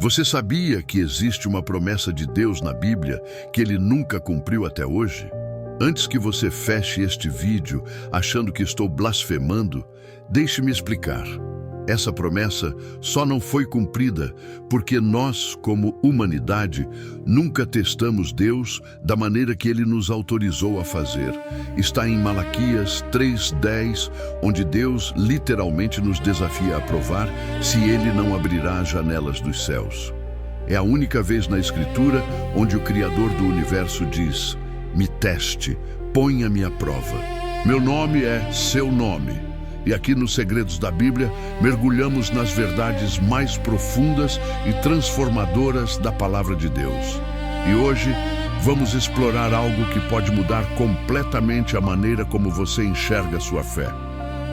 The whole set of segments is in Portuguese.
Você sabia que existe uma promessa de Deus na Bíblia que ele nunca cumpriu até hoje? Antes que você feche este vídeo achando que estou blasfemando, deixe-me explicar. Essa promessa só não foi cumprida porque nós, como humanidade, nunca testamos Deus da maneira que Ele nos autorizou a fazer. Está em Malaquias 3:10, onde Deus literalmente nos desafia a provar se Ele não abrirá as janelas dos céus. É a única vez na Escritura onde o Criador do Universo diz: "Me teste, ponha-me à prova. Meu nome é seu nome." E aqui nos Segredos da Bíblia, mergulhamos nas verdades mais profundas e transformadoras da Palavra de Deus. E hoje, vamos explorar algo que pode mudar completamente a maneira como você enxerga a sua fé.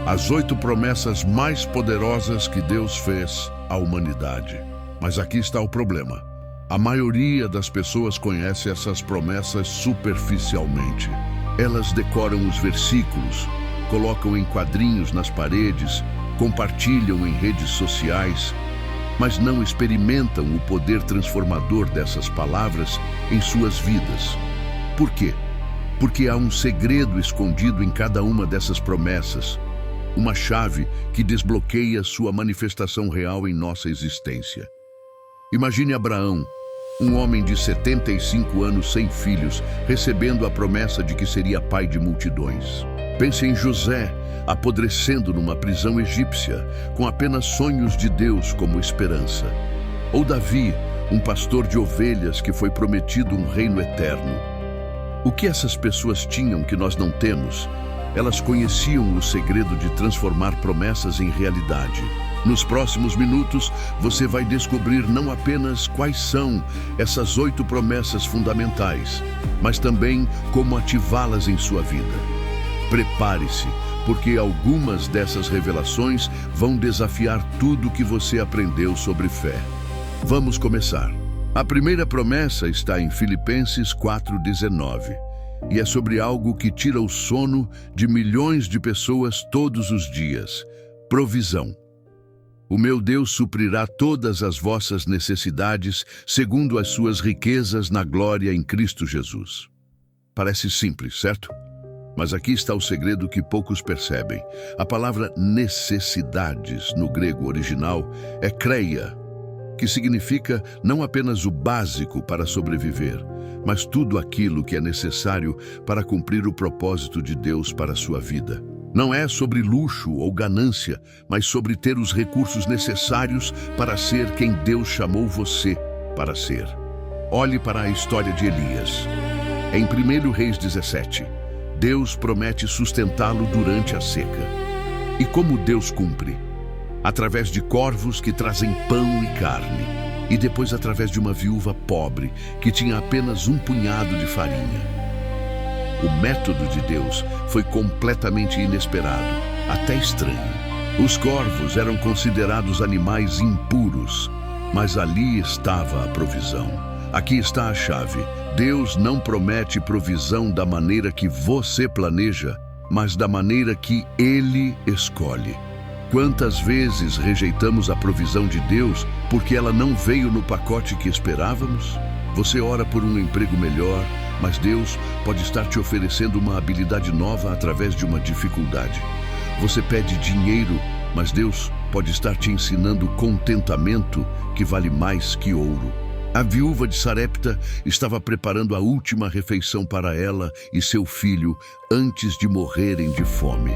As 8 promessas mais poderosas que Deus fez à humanidade. Mas aqui está o problema. A maioria das pessoas conhece essas promessas superficialmente. Elas decoram os versículos, colocam em quadrinhos nas paredes, compartilham em redes sociais, mas não experimentam o poder transformador dessas palavras em suas vidas. Por quê? Porque há um segredo escondido em cada uma dessas promessas, uma chave que desbloqueia sua manifestação real em nossa existência. Imagine Abraão, um homem de 75 anos sem filhos, recebendo a promessa de que seria pai de multidões. Pense em José, apodrecendo numa prisão egípcia, com apenas sonhos de Deus como esperança. Ou Davi, um pastor de ovelhas que foi prometido um reino eterno. O que essas pessoas tinham que nós não temos? Elas conheciam o segredo de transformar promessas em realidade. Nos próximos minutos, você vai descobrir não apenas quais são essas 8 promessas fundamentais, mas também como ativá-las em sua vida. Prepare-se, porque algumas dessas revelações vão desafiar tudo que você aprendeu sobre fé. Vamos começar. A primeira promessa está em Filipenses 4:19, e é sobre algo que tira o sono de milhões de pessoas todos os dias: provisão. O meu Deus suprirá todas as vossas necessidades segundo as suas riquezas na glória em Cristo Jesus. Parece simples, certo? Mas aqui está o segredo que poucos percebem. A palavra necessidades no grego original é kreia, que significa não apenas o básico para sobreviver, mas tudo aquilo que é necessário para cumprir o propósito de Deus para a sua vida. Não é sobre luxo ou ganância, mas sobre ter os recursos necessários para ser quem Deus chamou você para ser. Olhe para a história de Elias. Em 1 Reis 17, Deus promete sustentá-lo durante a seca. E como Deus cumpre? Através de corvos que trazem pão e carne, e depois através de uma viúva pobre que tinha apenas um punhado de farinha. O método de Deus foi completamente inesperado, até estranho. Os corvos eram considerados animais impuros, mas ali estava a provisão. Aqui está a chave. Deus não promete provisão da maneira que você planeja, mas da maneira que Ele escolhe. Quantas vezes rejeitamos a provisão de Deus porque ela não veio no pacote que esperávamos? Você ora por um emprego melhor, mas Deus pode estar te oferecendo uma habilidade nova através de uma dificuldade. Você pede dinheiro, mas Deus pode estar te ensinando contentamento que vale mais que ouro. A viúva de Sarepta estava preparando a última refeição para ela e seu filho antes de morrerem de fome.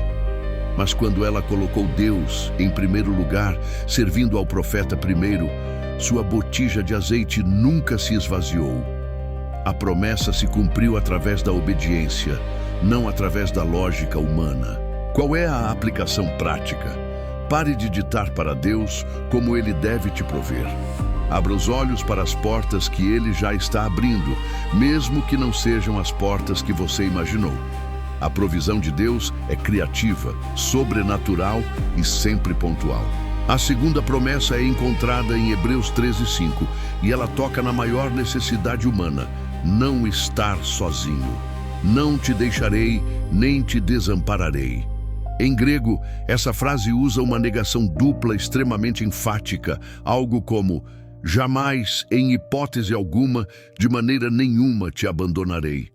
Mas quando ela colocou Deus em primeiro lugar, servindo ao profeta primeiro, sua botija de azeite nunca se esvaziou. A promessa se cumpriu através da obediência, não através da lógica humana. Qual é a aplicação prática? Pare de ditar para Deus como Ele deve te prover. Abra os olhos para as portas que Ele já está abrindo, mesmo que não sejam as portas que você imaginou. A provisão de Deus é criativa, sobrenatural e sempre pontual. A segunda promessa é encontrada em Hebreus 13:5 e ela toca na maior necessidade humana: não estar sozinho. Não te deixarei, nem te desampararei. Em grego, essa frase usa uma negação dupla extremamente enfática, algo como: Jamais, em hipótese alguma, de maneira nenhuma te abandonarei.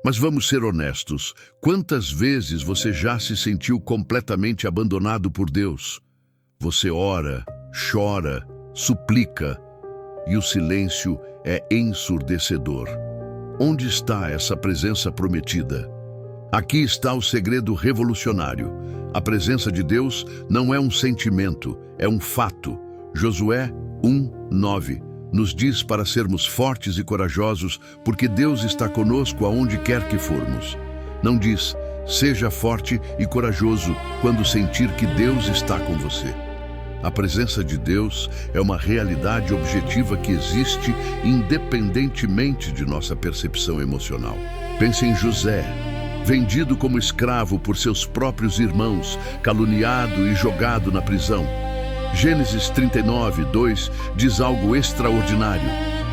Mas vamos ser honestos. Quantas vezes você já se sentiu completamente abandonado por Deus? Você ora, chora, suplica, e o silêncio é ensurdecedor. Onde está essa presença prometida? Aqui está o segredo revolucionário. A presença de Deus não é um sentimento, é um fato. Josué 1:9 nos diz para sermos fortes e corajosos, porque Deus está conosco aonde quer que formos. Não diz, seja forte e corajoso quando sentir que Deus está com você. A presença de Deus é uma realidade objetiva que existe independentemente de nossa percepção emocional. Pense em José, vendido como escravo por seus próprios irmãos, caluniado e jogado na prisão. Gênesis 39:2 diz algo extraordinário.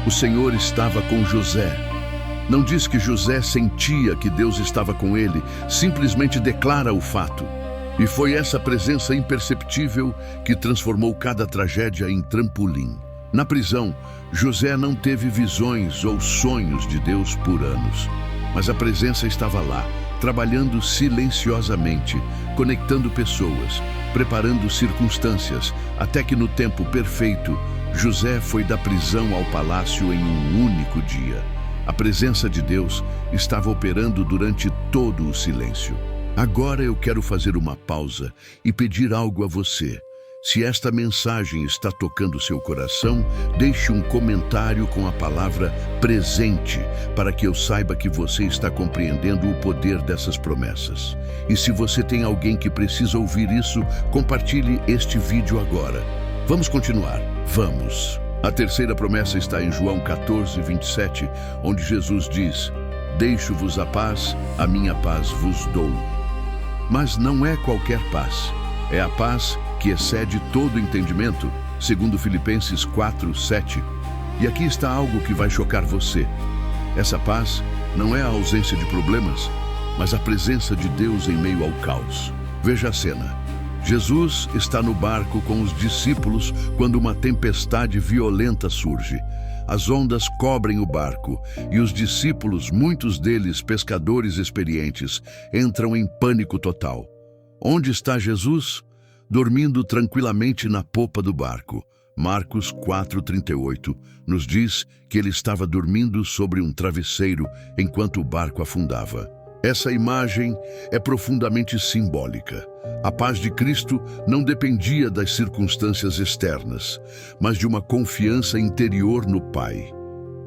O Senhor estava com José. Não diz que José sentia que Deus estava com ele, simplesmente declara o fato. E foi essa presença imperceptível que transformou cada tragédia em trampolim. Na prisão, José não teve visões ou sonhos de Deus por anos, mas a presença estava lá, trabalhando silenciosamente, conectando pessoas, preparando circunstâncias, até que no tempo perfeito, José foi da prisão ao palácio em um único dia. A presença de Deus estava operando durante todo o silêncio. Agora eu quero fazer uma pausa e pedir algo a você. Se esta mensagem está tocando seu coração, deixe um comentário com a palavra presente, para que eu saiba que você está compreendendo o poder dessas promessas. E se você tem alguém que precisa ouvir isso, compartilhe este vídeo agora. Vamos continuar? Vamos! A terceira promessa está em João 14:27, onde Jesus diz, deixo-vos a paz, a minha paz vos dou. Mas não é qualquer paz. É a paz que excede todo entendimento, segundo Filipenses 4:7. E aqui está algo que vai chocar você. Essa paz não é a ausência de problemas, mas a presença de Deus em meio ao caos. Veja a cena. Jesus está no barco com os discípulos quando uma tempestade violenta surge. As ondas cobrem o barco e os discípulos, muitos deles pescadores experientes, entram em pânico total. Onde está Jesus? Dormindo tranquilamente na popa do barco. Marcos 4:38 nos diz que ele estava dormindo sobre um travesseiro enquanto o barco afundava. Essa imagem é profundamente simbólica. A paz de Cristo não dependia das circunstâncias externas, mas de uma confiança interior no Pai.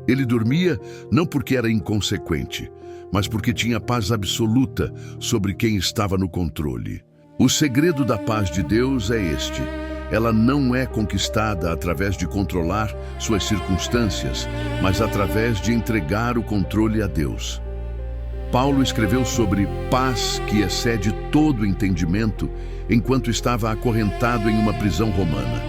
Ele dormia não porque era inconsequente, mas porque tinha paz absoluta sobre quem estava no controle. O segredo da paz de Deus é este. Ela não é conquistada através de controlar suas circunstâncias, mas através de entregar o controle a Deus. Paulo escreveu sobre paz que excede todo entendimento enquanto estava acorrentado em uma prisão romana.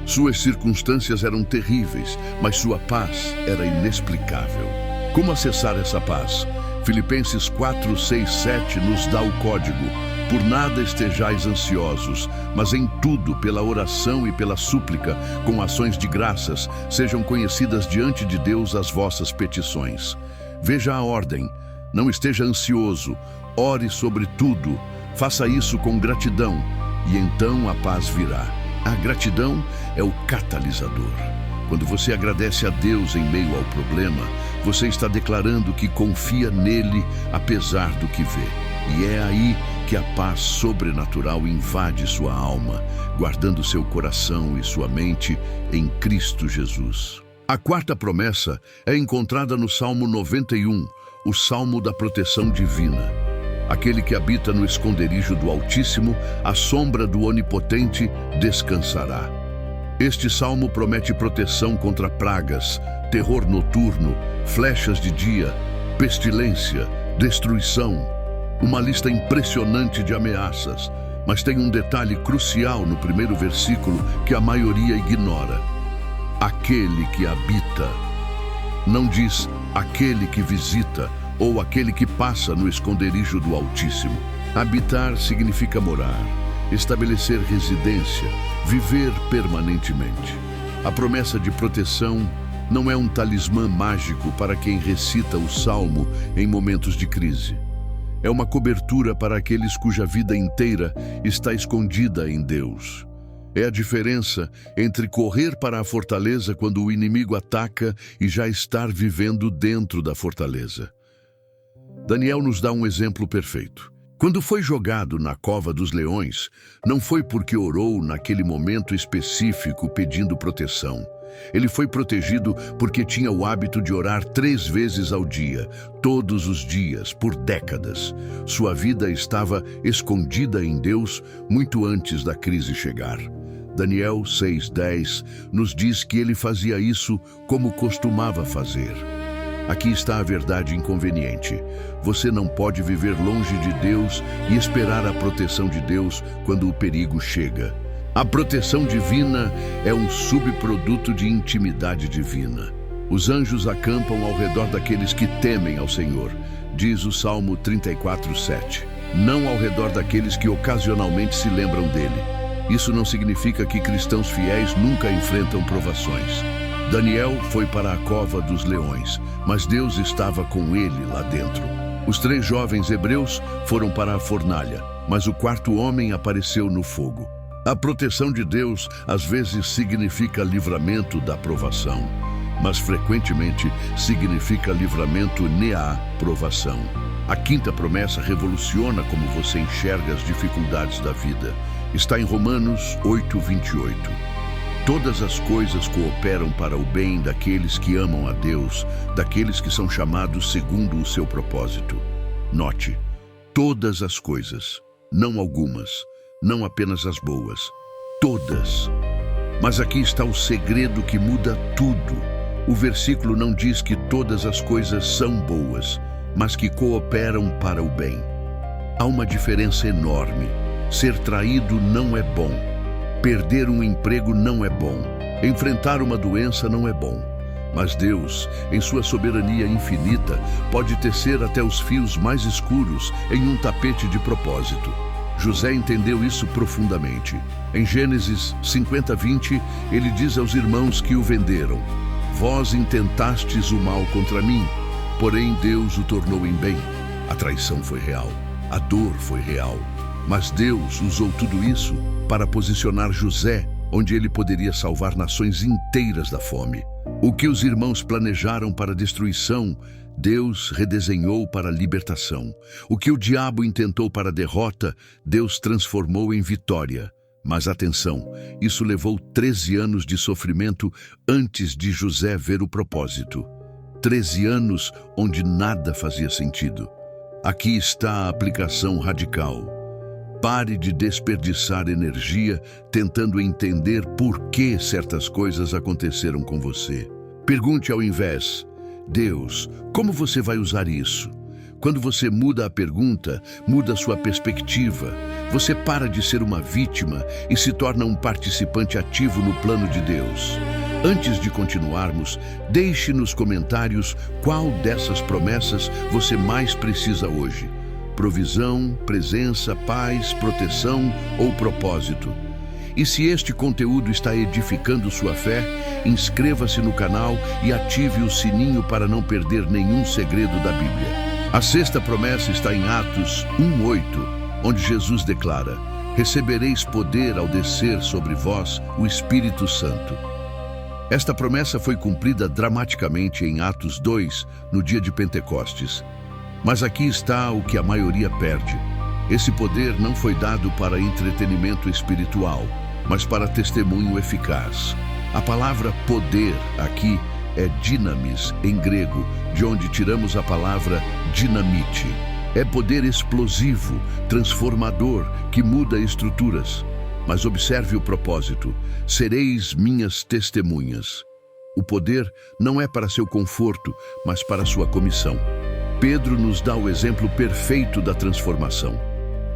Suas circunstâncias eram terríveis, mas sua paz era inexplicável. Como acessar essa paz? Filipenses 4:6-7 nos dá o código. Por nada estejais ansiosos, mas em tudo, pela oração e pela súplica, com ações de graças, sejam conhecidas diante de Deus as vossas petições. Veja a ordem. Não esteja ansioso, ore sobre tudo, faça isso com gratidão, e então a paz virá. A gratidão é o catalisador. Quando você agradece a Deus em meio ao problema, você está declarando que confia nele apesar do que vê. E é aí que a paz sobrenatural invade sua alma, guardando seu coração e sua mente em Cristo Jesus. A quarta promessa é encontrada no Salmo 91, o Salmo da proteção divina. Aquele que habita no esconderijo do Altíssimo, à sombra do Onipotente, descansará. Este salmo promete proteção contra pragas, terror noturno, flechas de dia, pestilência, destruição. Uma lista impressionante de ameaças, mas tem um detalhe crucial no primeiro versículo que a maioria ignora. Aquele que habita. Não diz aquele que visita ou aquele que passa no esconderijo do Altíssimo. Habitar significa morar, estabelecer residência, viver permanentemente. A promessa de proteção não é um talismã mágico para quem recita o salmo em momentos de crise. É uma cobertura para aqueles cuja vida inteira está escondida em Deus. É a diferença entre correr para a fortaleza quando o inimigo ataca e já estar vivendo dentro da fortaleza. Daniel nos dá um exemplo perfeito. Quando foi jogado na cova dos leões, não foi porque orou naquele momento específico pedindo proteção. Ele foi protegido porque tinha o hábito de orar 3 vezes ao dia, todos os dias, por décadas. Sua vida estava escondida em Deus muito antes da crise chegar. Daniel 6:10 nos diz que ele fazia isso como costumava fazer. Aqui está a verdade inconveniente. Você não pode viver longe de Deus e esperar a proteção de Deus quando o perigo chega. A proteção divina é um subproduto de intimidade divina. Os anjos acampam ao redor daqueles que temem ao Senhor, diz o Salmo 34:7. Não ao redor daqueles que ocasionalmente se lembram dele. Isso não significa que cristãos fiéis nunca enfrentam provações. Daniel foi para a cova dos leões, mas Deus estava com ele lá dentro. Os 3 jovens hebreus foram para a fornalha, mas o 4º homem apareceu no fogo. A proteção de Deus às vezes significa livramento da provação, mas frequentemente significa livramento na provação. A 5ª promessa revoluciona como você enxerga as dificuldades da vida. Está em Romanos 8:28. Todas as coisas cooperam para o bem daqueles que amam a Deus, daqueles que são chamados segundo o seu propósito. Note, todas as coisas, não algumas, não apenas as boas, todas. Mas aqui está o segredo que muda tudo. O versículo não diz que todas as coisas são boas, mas que cooperam para o bem. Há uma diferença enorme. Ser traído não é bom. Perder um emprego não é bom. Enfrentar uma doença não é bom. Mas Deus, em sua soberania infinita, pode tecer até os fios mais escuros em um tapete de propósito. José entendeu isso profundamente. Em Gênesis 50:20, ele diz aos irmãos que o venderam: Vós intentastes o mal contra mim, porém Deus o tornou em bem. A traição foi real, a dor foi real. Mas Deus usou tudo isso para posicionar José onde ele poderia salvar nações inteiras da fome. O que os irmãos planejaram para destruição, Deus redesenhou para libertação. O que o diabo intentou para derrota, Deus transformou em vitória. Mas atenção, isso levou 13 anos de sofrimento antes de José ver o propósito. 13 anos onde nada fazia sentido. Aqui está a aplicação radical. Pare de desperdiçar energia tentando entender por que certas coisas aconteceram com você. Pergunte ao invés: Deus, como você vai usar isso? Quando você muda a pergunta, muda sua perspectiva. Você para de ser uma vítima e se torna um participante ativo no plano de Deus. Antes de continuarmos, deixe nos comentários qual dessas promessas você mais precisa hoje. Provisão, presença, paz, proteção ou propósito. E se este conteúdo está edificando sua fé, inscreva-se no canal e ative o sininho para não perder nenhum segredo da Bíblia. A 6ª promessa está em Atos 1:8, onde Jesus declara: Recebereis poder ao descer sobre vós o Espírito Santo. Esta promessa foi cumprida dramaticamente em Atos 2, no dia de Pentecostes. Mas aqui está o que a maioria perde. Esse poder não foi dado para entretenimento espiritual, mas para testemunho eficaz. A palavra poder aqui é dinamis, em grego, de onde tiramos a palavra dinamite. É poder explosivo, transformador, que muda estruturas. Mas observe o propósito: sereis minhas testemunhas. O poder não é para seu conforto, mas para sua comissão. Pedro nos dá o exemplo perfeito da transformação.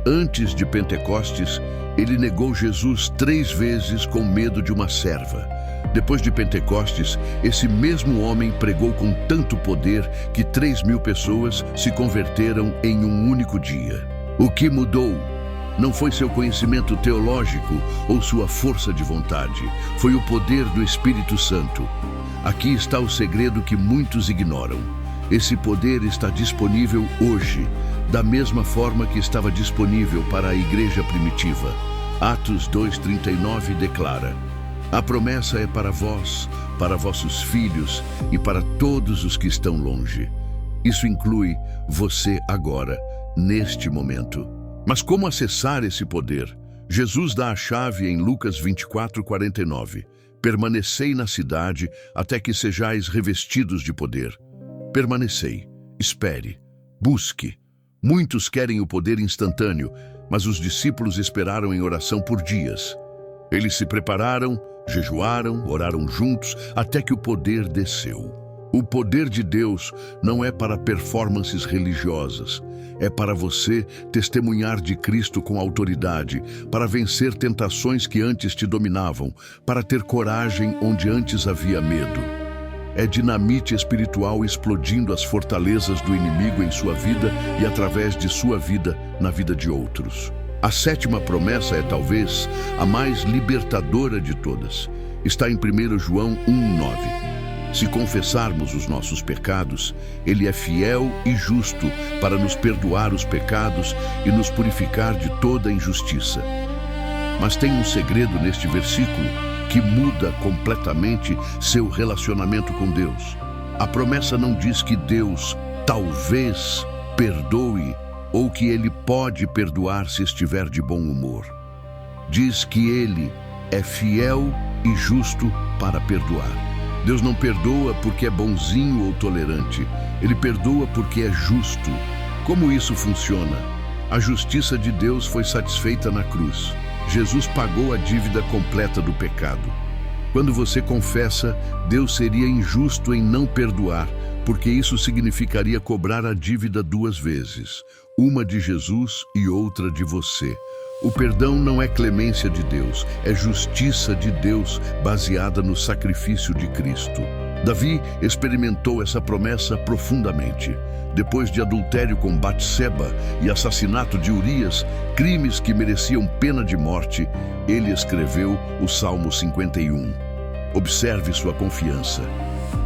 Antes de Pentecostes, ele negou Jesus 3 vezes com medo de uma serva. Depois de Pentecostes, esse mesmo homem pregou com tanto poder que 3.000 pessoas se converteram em um único dia. O que mudou? Não foi seu conhecimento teológico ou sua força de vontade. Foi o poder do Espírito Santo. Aqui está o segredo que muitos ignoram. Esse poder está disponível hoje, da mesma forma que estava disponível para a igreja primitiva. Atos 2:39 declara: a promessa é para vós, para vossos filhos e para todos os que estão longe. Isso inclui você agora, neste momento. Mas como acessar esse poder? Jesus dá a chave em Lucas 24:49. Permanecei na cidade até que sejais revestidos de poder. Permanecei, espere, busque. Muitos querem o poder instantâneo, mas os discípulos esperaram em oração por dias. Eles se prepararam, jejuaram, oraram juntos, até que o poder desceu. O poder de Deus não é para performances religiosas. É para você testemunhar de Cristo com autoridade, para vencer tentações que antes te dominavam, para ter coragem onde antes havia medo. É dinamite espiritual explodindo as fortalezas do inimigo em sua vida e através de sua vida na vida de outros. A sétima promessa é talvez a mais libertadora de todas. Está em 1 João 1:9. Se confessarmos os nossos pecados, Ele é fiel e justo para nos perdoar os pecados e nos purificar de toda injustiça. Mas tem um segredo neste versículo que muda completamente seu relacionamento com Deus. A promessa não diz que Deus talvez perdoe ou que Ele pode perdoar se estiver de bom humor. Diz que Ele é fiel e justo para perdoar. Deus não perdoa porque é bonzinho ou tolerante. Ele perdoa porque é justo. Como isso funciona? A justiça de Deus foi satisfeita na cruz. Jesus pagou a dívida completa do pecado. Quando você confessa, Deus seria injusto em não perdoar, porque isso significaria cobrar a dívida duas vezes, uma de Jesus e outra de você. O perdão não é clemência de Deus, é justiça de Deus baseada no sacrifício de Cristo. Davi experimentou essa promessa profundamente. Depois de adultério com Batseba e assassinato de Urias, crimes que mereciam pena de morte, ele escreveu o Salmo 51. Observe sua confiança.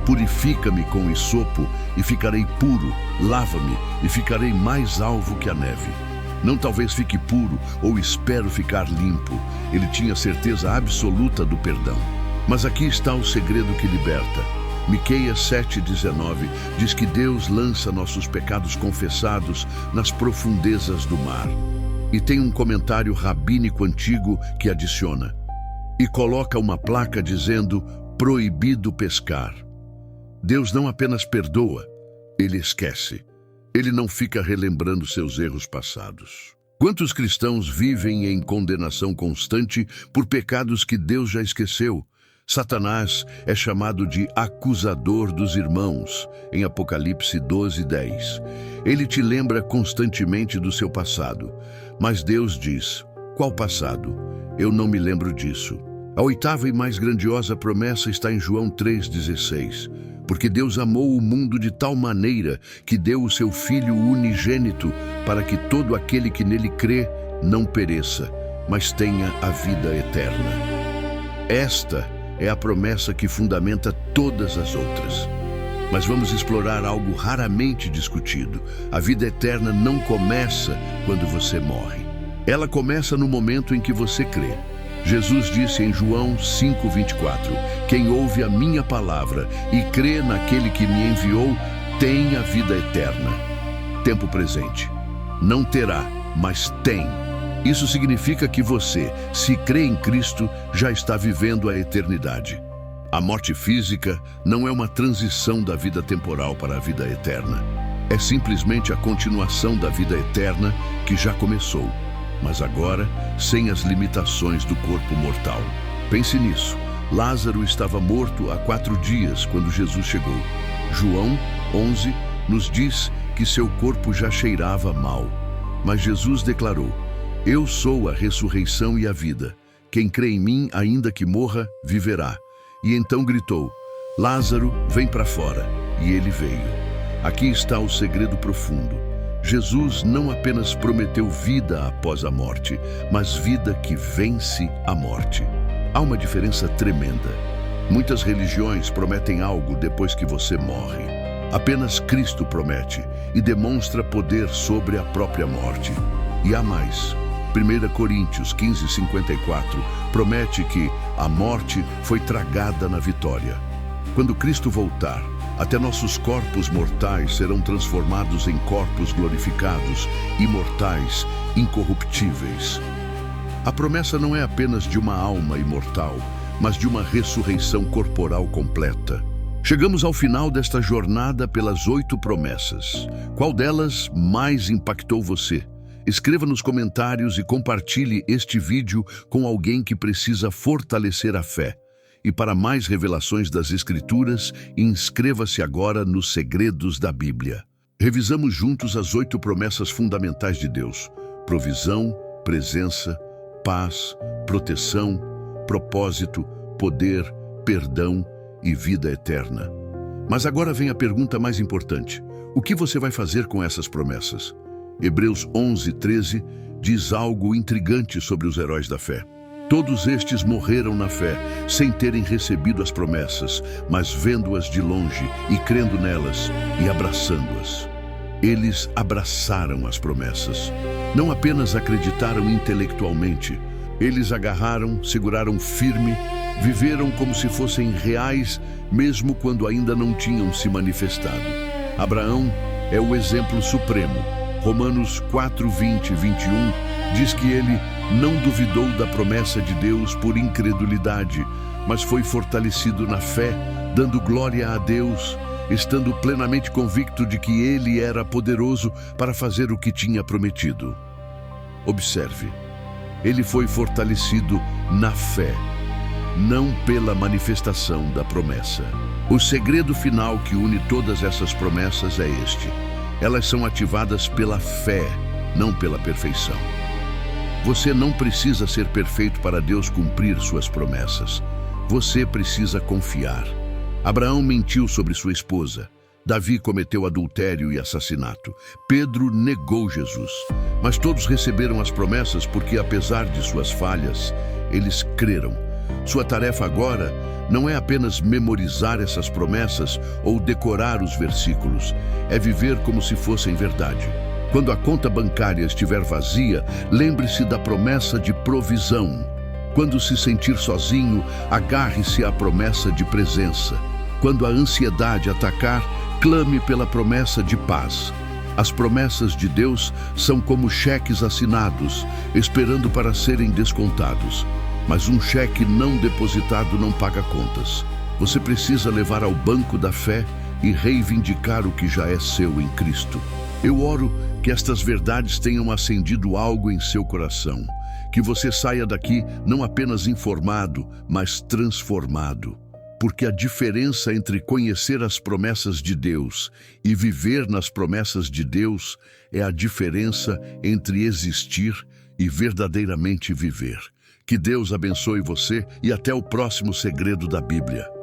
Purifica-me com hisopo e ficarei puro, lava-me e ficarei mais alvo que a neve. Não talvez fique puro ou espero ficar limpo. Ele tinha certeza absoluta do perdão. Mas aqui está o segredo que liberta. Miqueias 7:19 diz que Deus lança nossos pecados confessados nas profundezas do mar. E tem um comentário rabínico antigo que adiciona: e coloca uma placa dizendo proibido pescar. Deus não apenas perdoa, Ele esquece. Ele não fica relembrando seus erros passados. Quantos cristãos vivem em condenação constante por pecados que Deus já esqueceu? Satanás é chamado de acusador dos irmãos, em Apocalipse 12:10. Ele te lembra constantemente do seu passado. Mas Deus diz: qual passado? Eu não me lembro disso. A oitava e mais grandiosa promessa está em João 3:16. Porque Deus amou o mundo de tal maneira que deu o seu Filho unigênito para que todo aquele que nele crê não pereça, mas tenha a vida eterna. Esta é a promessa que fundamenta todas as outras. Mas vamos explorar algo raramente discutido. A vida eterna não começa quando você morre. Ela começa no momento em que você crê. Jesus disse em João 5:24, quem ouve a minha palavra e crê naquele que me enviou, tem a vida eterna. Tempo presente. Não terá, mas tem. Isso significa que você, se crê em Cristo, já está vivendo a eternidade. A morte física não é uma transição da vida temporal para a vida eterna. É simplesmente a continuação da vida eterna que já começou, mas agora sem as limitações do corpo mortal. Pense nisso. Lázaro estava morto há 4 dias quando Jesus chegou. João 11 nos diz que seu corpo já cheirava mal. Mas Jesus declarou: eu sou a ressurreição e a vida. Quem crê em mim, ainda que morra, viverá. E então gritou: Lázaro, vem para fora. E ele veio. Aqui está o segredo profundo. Jesus não apenas prometeu vida após a morte, mas vida que vence a morte. Há uma diferença tremenda. Muitas religiões prometem algo depois que você morre. Apenas Cristo promete e demonstra poder sobre a própria morte. E há mais. 1 Coríntios 15:54 promete que a morte foi tragada na vitória. Quando Cristo voltar, até nossos corpos mortais serão transformados em corpos glorificados, imortais, incorruptíveis. A promessa não é apenas de uma alma imortal, mas de uma ressurreição corporal completa. Chegamos ao final desta jornada pelas 8 promessas. Qual delas mais impactou você? Escreva nos comentários e compartilhe este vídeo com alguém que precisa fortalecer a fé. E para mais revelações das Escrituras, inscreva-se agora nos Segredos da Bíblia. Revisamos juntos as 8 promessas fundamentais de Deus: provisão, presença, paz, proteção, propósito, poder, perdão e vida eterna. Mas agora vem a pergunta mais importante: o que você vai fazer com essas promessas? Hebreus 11:13 diz algo intrigante sobre os heróis da fé. Todos estes morreram na fé, sem terem recebido as promessas, mas vendo-as de longe e crendo nelas e abraçando-as. Eles abraçaram as promessas. Não apenas acreditaram intelectualmente, eles agarraram, seguraram firme, viveram como se fossem reais, mesmo quando ainda não tinham se manifestado. Abraão é o exemplo supremo. Romanos 4:20 e 21 diz que ele não duvidou da promessa de Deus por incredulidade, mas foi fortalecido na fé, dando glória a Deus, estando plenamente convicto de que ele era poderoso para fazer o que tinha prometido. Observe, ele foi fortalecido na fé, não pela manifestação da promessa. O segredo final que une todas essas promessas é este: elas são ativadas pela fé, não pela perfeição. Você não precisa ser perfeito para Deus cumprir suas promessas. Você precisa confiar. Abraão mentiu sobre sua esposa. Davi cometeu adultério e assassinato. Pedro negou Jesus. Mas todos receberam as promessas porque, apesar de suas falhas, eles creram. Sua tarefa agora não é apenas memorizar essas promessas ou decorar os versículos. É viver como se fossem verdade. Quando a conta bancária estiver vazia, lembre-se da promessa de provisão. Quando se sentir sozinho, agarre-se à promessa de presença. Quando a ansiedade atacar, clame pela promessa de paz. As promessas de Deus são como cheques assinados, esperando para serem descontados. Mas um cheque não depositado não paga contas. Você precisa levar ao banco da fé e reivindicar o que já é seu em Cristo. Eu oro que estas verdades tenham acendido algo em seu coração, que você saia daqui não apenas informado, mas transformado. Porque a diferença entre conhecer as promessas de Deus e viver nas promessas de Deus é a diferença entre existir e verdadeiramente viver. Que Deus abençoe você e até o próximo Segredo da Bíblia.